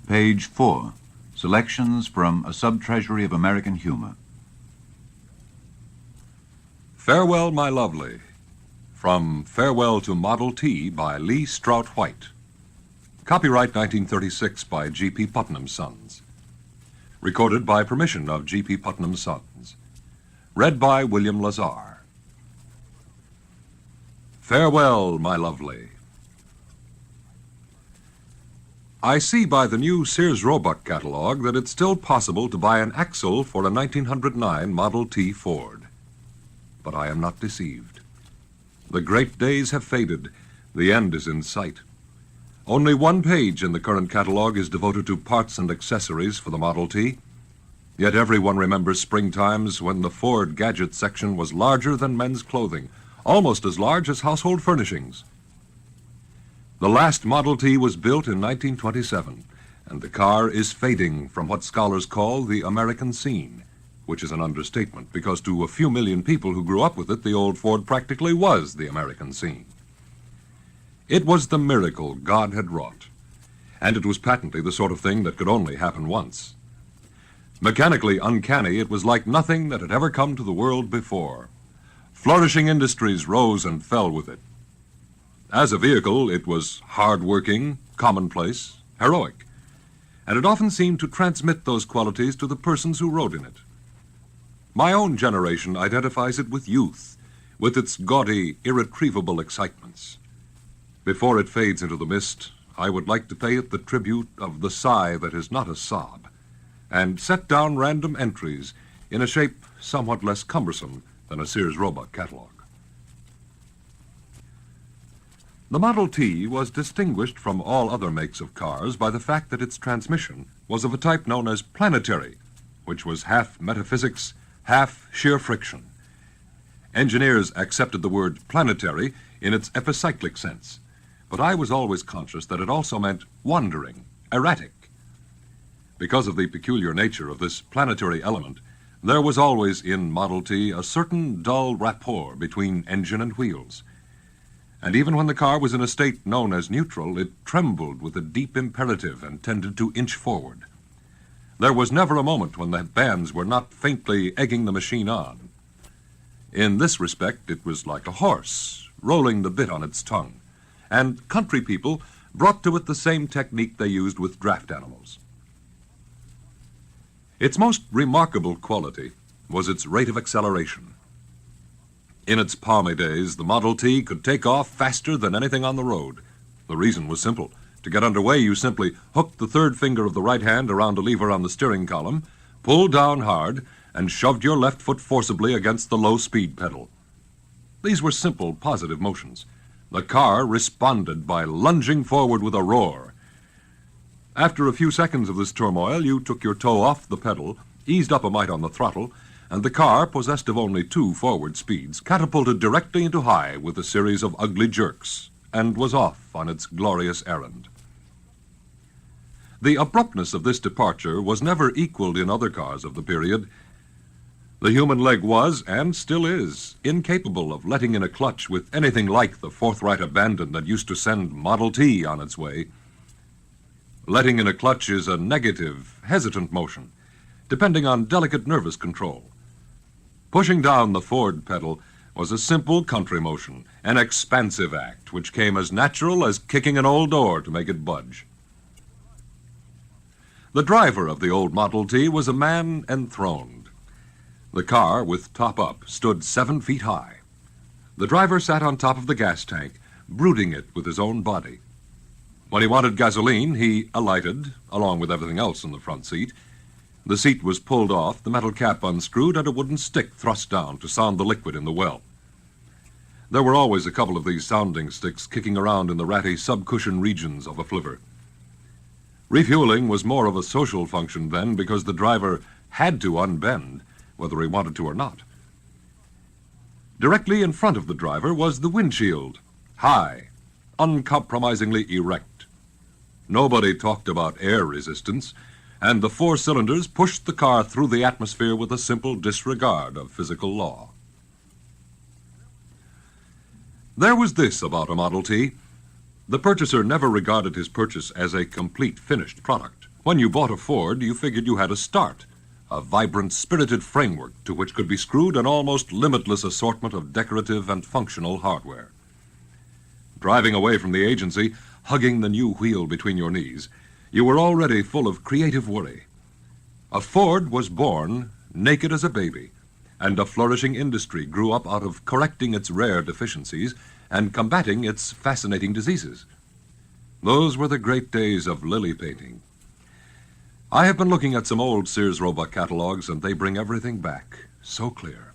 Page 4. Selections from A Sub-Treasury of American Humor. Farewell, My Lovely, from Farewell to Model T by Lee Strout White. Copyright 1936 by G.P. Putnam Sons. Recorded by permission of G.P. Putnam Sons. Read by William Lazar. Farewell, My Lovely. I see by the new Sears Roebuck catalog that it's still possible to buy an axle for a 1909 Model T Ford. But I am not deceived. The great days have faded. The end is in sight. Only one page in the current catalog is devoted to parts and accessories for the Model T. Yet everyone remembers spring times when the Ford gadget section was larger than men's clothing, almost as large as household furnishings. The last Model T was built in 1927, and the car is fading from what scholars call the American scene, which is an understatement because to a few million people who grew up with it, the old Ford practically was the American scene. It was the miracle God had wrought, and it was patently the sort of thing that could only happen once. Mechanically uncanny, it was like nothing that had ever come to the world before. Flourishing industries rose and fell with it. As a vehicle, it was hard-working, commonplace, heroic, and it often seemed to transmit those qualities to the persons who rode in it. My own generation identifies it with youth, with its gaudy, irretrievable excitements. Before it fades into the mist, I would like to pay it the tribute of the sigh that is not a sob, and set down random entries in a shape somewhat less cumbersome than a Sears Roebuck catalog. The Model T was distinguished from all other makes of cars by the fact that its transmission was of a type known as planetary, which was half metaphysics, half sheer friction. Engineers accepted the word planetary in its epicyclic sense, but I was always conscious that it also meant wandering, erratic. Because of the peculiar nature of this planetary element, there was always in Model T a certain dull rapport between engine and wheels. And even when the car was in a state known as neutral, it trembled with a deep imperative and tended to inch forward. There was never a moment when the bands were not faintly egging the machine on. In this respect, it was like a horse, rolling the bit on its tongue, and country people brought to it the same technique they used with draft animals. Its most remarkable quality was its rate of acceleration. In its palmy days, the Model T could take off faster than anything on the road. The reason was simple. To get underway, you simply hooked the third finger of the right hand around a lever on the steering column, pulled down hard, and shoved your left foot forcibly against the low-speed pedal. These were simple, positive motions. The car responded by lunging forward with a roar. After a few seconds of this turmoil, you took your toe off the pedal, eased up a mite on the throttle, and the car, possessed of only 2 forward speeds, catapulted directly into high with a series of ugly jerks, and was off on its glorious errand. The abruptness of this departure was never equaled in other cars of the period. The human leg was, and still is, incapable of letting in a clutch with anything like the forthright abandon that used to send Model T on its way. Letting in a clutch is a negative, hesitant motion, depending on delicate nervous control. Pushing down the Ford pedal was a simple country motion, an expansive act, which came as natural as kicking an old door to make it budge. The driver of the old Model T was a man enthroned. The car, with top up, stood 7 feet high. The driver sat on top of the gas tank, brooding it with his own body. When he wanted gasoline, he alighted, along with everything else in the front seat. The seat was pulled off, the metal cap unscrewed, and a wooden stick thrust down to sound the liquid in the well. There were always a couple of these sounding sticks kicking around in the ratty subcushion regions of a flivver. Refueling was more of a social function then because the driver had to unbend, whether he wanted to or not. Directly in front of the driver was the windshield, high, uncompromisingly erect. Nobody talked about air resistance, and the 4 cylinders pushed the car through the atmosphere with a simple disregard of physical law. There was this about a Model T. The purchaser never regarded his purchase as a complete finished product. When you bought a Ford, you figured you had a start, a vibrant, spirited framework to which could be screwed an almost limitless assortment of decorative and functional hardware. Driving away from the agency, hugging the new wheel between your knees, you were already full of creative worry. A Ford was born naked as a baby, and a flourishing industry grew up out of correcting its rare deficiencies and combating its fascinating diseases. Those were the great days of lily painting. I have been looking at some old Sears Roebuck catalogs, and they bring everything back so clear.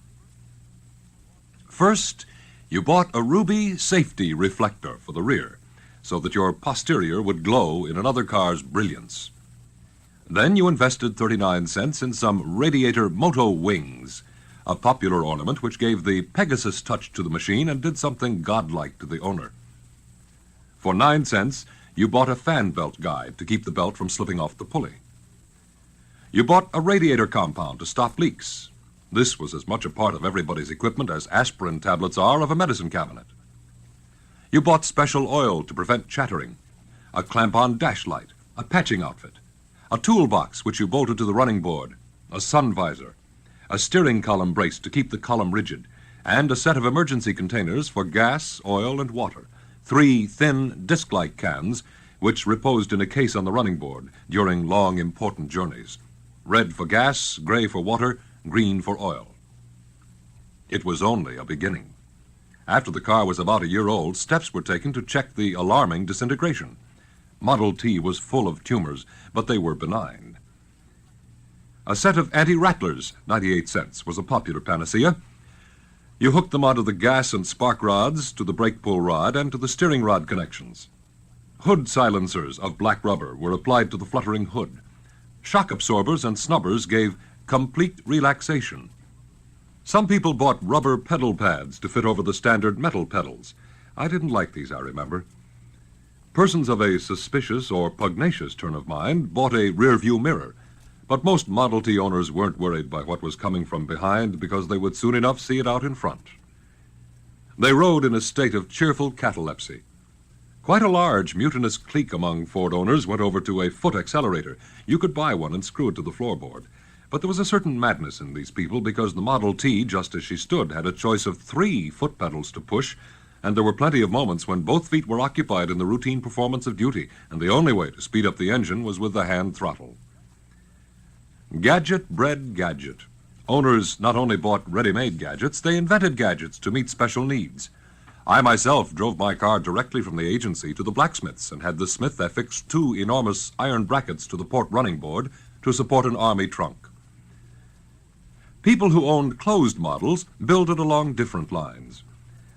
First, you bought a ruby safety reflector for the rear, so that your posterior would glow in another car's brilliance. Then you invested 39 cents in some radiator moto wings, a popular ornament which gave the Pegasus touch to the machine and did something godlike to the owner. For 9 cents, you bought a fan belt guide to keep the belt from slipping off the pulley. You bought a radiator compound to stop leaks. This was as much a part of everybody's equipment as aspirin tablets are of a medicine cabinet. You bought special oil to prevent chattering, a clamp-on dash light, a patching outfit, a toolbox which you bolted to the running board, a sun visor, a steering column brace to keep the column rigid, and a set of emergency containers for gas, oil, and water, 3 thin disc-like cans which reposed in a case on the running board during long, important journeys. Red for gas, gray for water, green for oil. It was only a beginning. After the car was about a year old, steps were taken to check the alarming disintegration. Model T was full of tumors, but they were benign. A set of anti-rattlers, 98 cents, was a popular panacea. You hooked them onto the gas and spark rods, to the brake pull rod, and to the steering rod connections. Hood silencers of black rubber were applied to the fluttering hood. Shock absorbers and snubbers gave complete relaxation. Some people bought rubber pedal pads to fit over the standard metal pedals. I didn't like these, I remember. Persons of a suspicious or pugnacious turn of mind bought a rear-view mirror, but most Model T owners weren't worried by what was coming from behind because they would soon enough see it out in front. They rode in a state of cheerful catalepsy. Quite a large, mutinous clique among Ford owners went over to a foot accelerator. You could buy one and screw it to the floorboard. But there was a certain madness in these people because the Model T, just as she stood, had a choice of 3 foot pedals to push, and there were plenty of moments when both feet were occupied in the routine performance of duty, and the only way to speed up the engine was with the hand throttle. Gadget bred gadget. Owners not only bought ready-made gadgets, they invented gadgets to meet special needs. I myself drove my car directly from the agency to the blacksmith's and had the smith affix 2 enormous iron brackets to the port running board to support an army trunk. People who owned closed models builded along different lines.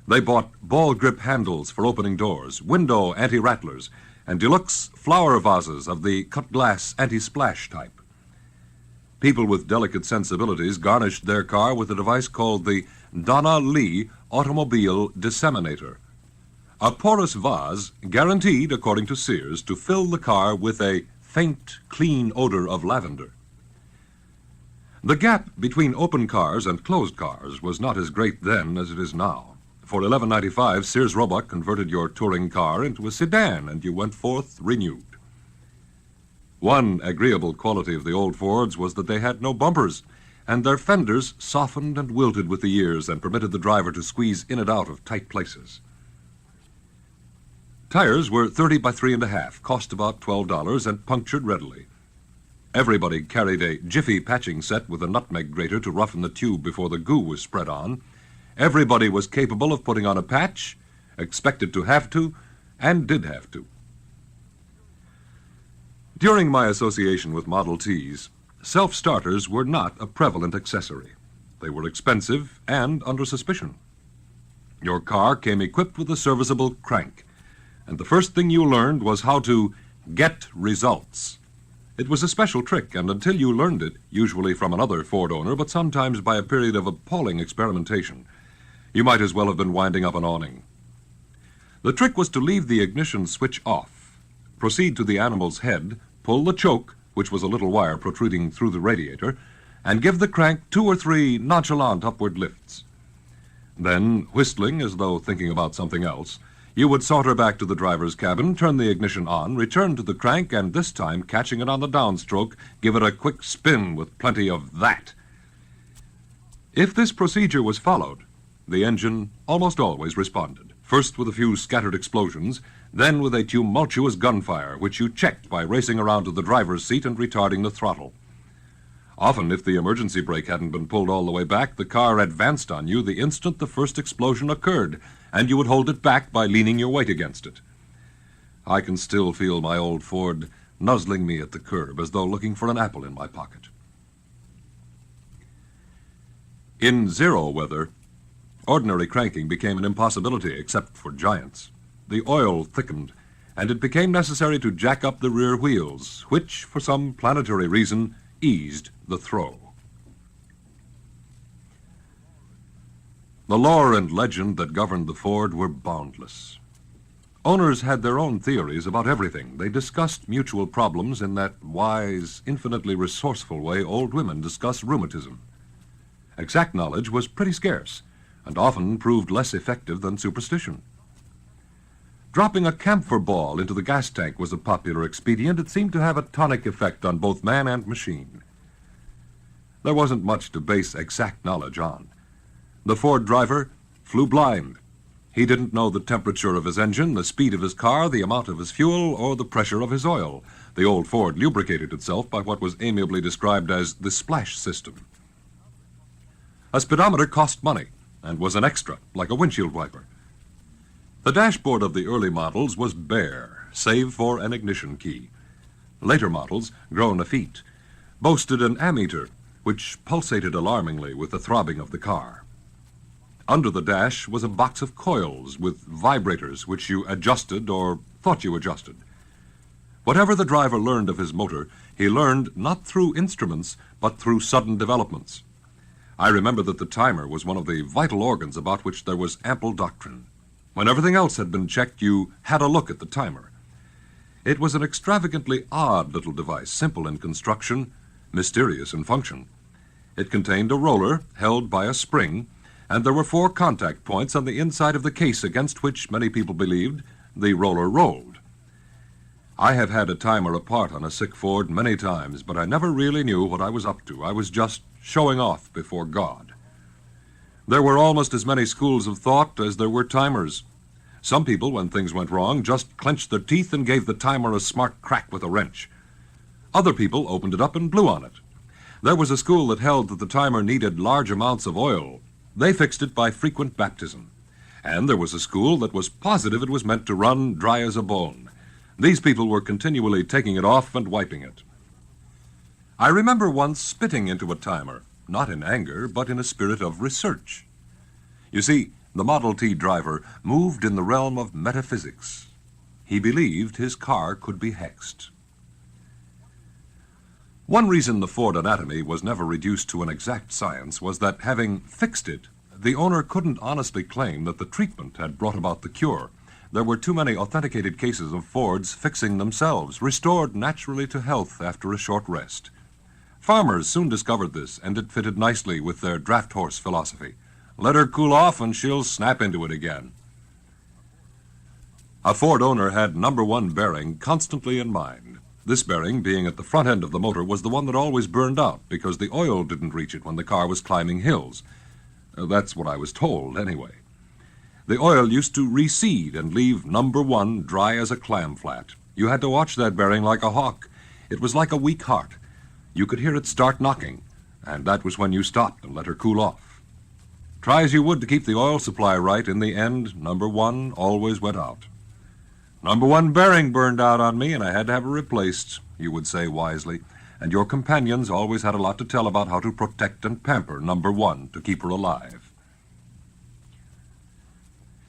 They bought ball grip handles for opening doors, window anti-rattlers, and deluxe flower vases of the cut glass anti-splash type. People with delicate sensibilities garnished their car with a device called the Donna Lee Automobile Disseminator, a porous vase guaranteed, according to Sears, to fill the car with a faint, clean odor of lavender. The gap between open cars and closed cars was not as great then as it is now. For $11.95, Sears Roebuck converted your touring car into a sedan, and you went forth renewed. One agreeable quality of the old Fords was that they had no bumpers, and their fenders softened and wilted with the years and permitted the driver to squeeze in and out of tight places. Tires were 30 by 3.5, cost about $12, and punctured readily. Everybody carried a jiffy patching set with a nutmeg grater to roughen the tube before the goo was spread on. Everybody was capable of putting on a patch, expected to have to, and did have to. During my association with Model Ts, self-starters were not a prevalent accessory. They were expensive and under suspicion. Your car came equipped with a serviceable crank, and the first thing you learned was how to get results. It was a special trick, and until you learned it, usually from another Ford owner, but sometimes by a period of appalling experimentation, you might as well have been winding up an awning. The trick was to leave the ignition switch off, proceed to the animal's head, pull the choke, which was a little wire protruding through the radiator, and give the crank 2 or 3 nonchalant upward lifts. Then, whistling as though thinking about something else, You would saunter back to the driver's cabin, turn the ignition on, return to the crank, and this time, catching it on the downstroke, give it a quick spin with plenty of that. If this procedure was followed, the engine almost always responded, first with a few scattered explosions, then with a tumultuous gunfire, which you checked by racing around to the driver's seat and retarding the throttle. Often, if the emergency brake hadn't been pulled all the way back, the car advanced on you the instant the first explosion occurred, and you would hold it back by leaning your weight against it. I can still feel my old Ford nuzzling me at the curb as though looking for an apple in my pocket. In zero weather, ordinary cranking became an impossibility except for giants. The oil thickened, and it became necessary to jack up the rear wheels, which, for some planetary reason, eased the throw. The lore and legend that governed the Ford were boundless. Owners had their own theories about everything. They discussed mutual problems in that wise, infinitely resourceful way old women discuss rheumatism. Exact knowledge was pretty scarce, and often proved less effective than superstition. Dropping a camphor ball into the gas tank was a popular expedient. It seemed to have a tonic effect on both man and machine. There wasn't much to base exact knowledge on. The Ford driver flew blind. He didn't know the temperature of his engine, the speed of his car, the amount of his fuel, or the pressure of his oil. The old Ford lubricated itself by what was amiably described as the splash system. A speedometer cost money and was an extra, like a windshield wiper. The dashboard of the early models was bare, save for an ignition key. Later models, grown effete, boasted an ammeter, which pulsated alarmingly with the throbbing of the car. Under the dash was a box of coils with vibrators which you adjusted or thought you adjusted. Whatever the driver learned of his motor, he learned not through instruments, but through sudden developments. I remember that the timer was one of the vital organs about which there was ample doctrine. When everything else had been checked, you had a look at the timer. It was an extravagantly odd little device, simple in construction, mysterious in function. It contained a roller held by a spring, and there were 4 contact points on the inside of the case against which many people believed the roller rolled. I have had a timer apart on a sick Ford many times, but I never really knew what I was up to. I was just showing off before God. There were almost as many schools of thought as there were timers. Some people, when things went wrong, just clenched their teeth and gave the timer a smart crack with a wrench. Other people opened it up and blew on it. There was a school that held that the timer needed large amounts of oil. They fixed it by frequent baptism. And there was a school that was positive it was meant to run dry as a bone. These people were continually taking it off and wiping it. I remember once spitting into a timer, not in anger, but in a spirit of research. You see, the Model T driver moved in the realm of metaphysics. He believed his car could be hexed. One reason the Ford anatomy was never reduced to an exact science was that, having fixed it, the owner couldn't honestly claim that the treatment had brought about the cure. There were too many authenticated cases of Fords fixing themselves, restored naturally to health after a short rest. Farmers soon discovered this, and it fitted nicely with their draft horse philosophy. Let her cool off and she'll snap into it again. A Ford owner had number 1 bearing constantly in mind. This bearing, being at the front end of the motor, was the one that always burned out because the oil didn't reach it when the car was climbing hills. That's what I was told, anyway. The oil used to recede and leave number 1 dry as a clam flat. You had to watch that bearing like a hawk. It was like a weak heart. You could hear it start knocking, and that was when you stopped and let her cool off. Try as you would to keep the oil supply right, in the end, number 1 always went out. Number 1 bearing burned out on me, and I had to have it replaced, you would say wisely, and your companions always had a lot to tell about how to protect and pamper number 1 to keep her alive.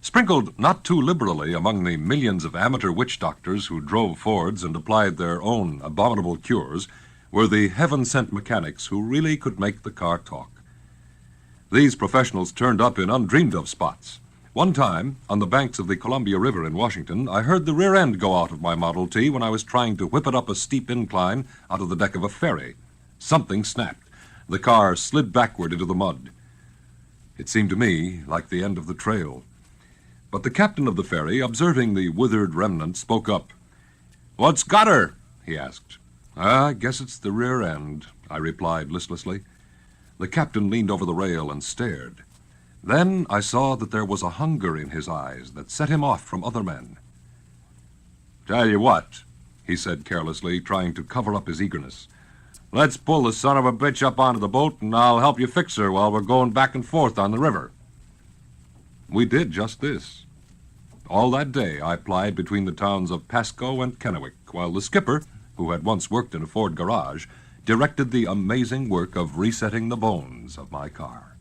Sprinkled not too liberally among the millions of amateur witch doctors who drove Fords and applied their own abominable cures were the heaven-sent mechanics who really could make the car talk. These professionals turned up in undreamed-of spots. One time, on the banks of the Columbia River in Washington, I heard the rear end go out of my Model T when I was trying to whip it up a steep incline onto the deck of a ferry. Something snapped. The car slid backward into the mud. It seemed to me like the end of the trail. But the captain of the ferry, observing the withered remnant, spoke up. "What's got her?" he asked. "I guess it's the rear end," I replied listlessly. The captain leaned over the rail and stared. Then I saw that there was a hunger in his eyes that set him off from other men. "Tell you what," he said carelessly, trying to cover up his eagerness. "Let's pull the son of a bitch up onto the boat, and I'll help you fix her while we're going back and forth on the river." We did just this. All that day I plied between the towns of Pasco and Kennewick, while the skipper, who had once worked in a Ford garage, directed the amazing work of resetting the bones of my car.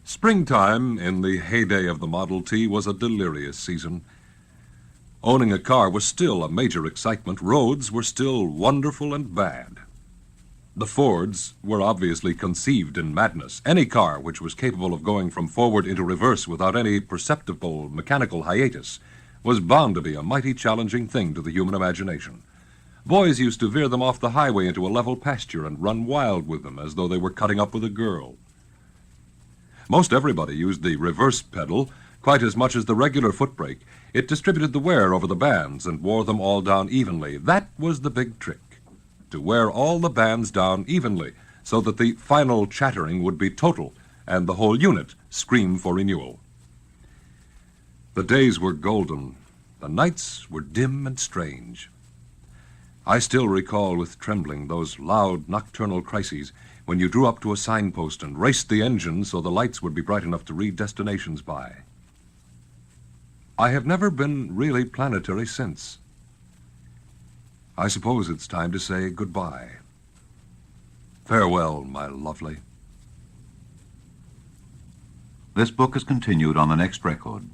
Springtime, in the heyday of the Model T, was a delirious season. Owning a car was still a major excitement. Roads were still wonderful and bad. The Fords were obviously conceived in madness. Any car which was capable of going from forward into reverse without any perceptible mechanical hiatus was bound to be a mighty challenging thing to the human imagination. Boys used to veer them off the highway into a level pasture and run wild with them as though they were cutting up with a girl. Most everybody used the reverse pedal quite as much as the regular foot brake. It distributed the wear over the bands and wore them all down evenly. That was the big trick, to wear all the bands down evenly so that the final chattering would be total and the whole unit scream for renewal. The days were golden. The nights were dim and strange. I still recall with trembling those loud nocturnal crises when you drew up to a signpost and raced the engine so the lights would be bright enough to read destinations by. I have never been really planetary since. I suppose it's time to say goodbye. Farewell, my lovely. This book is continued on the next record.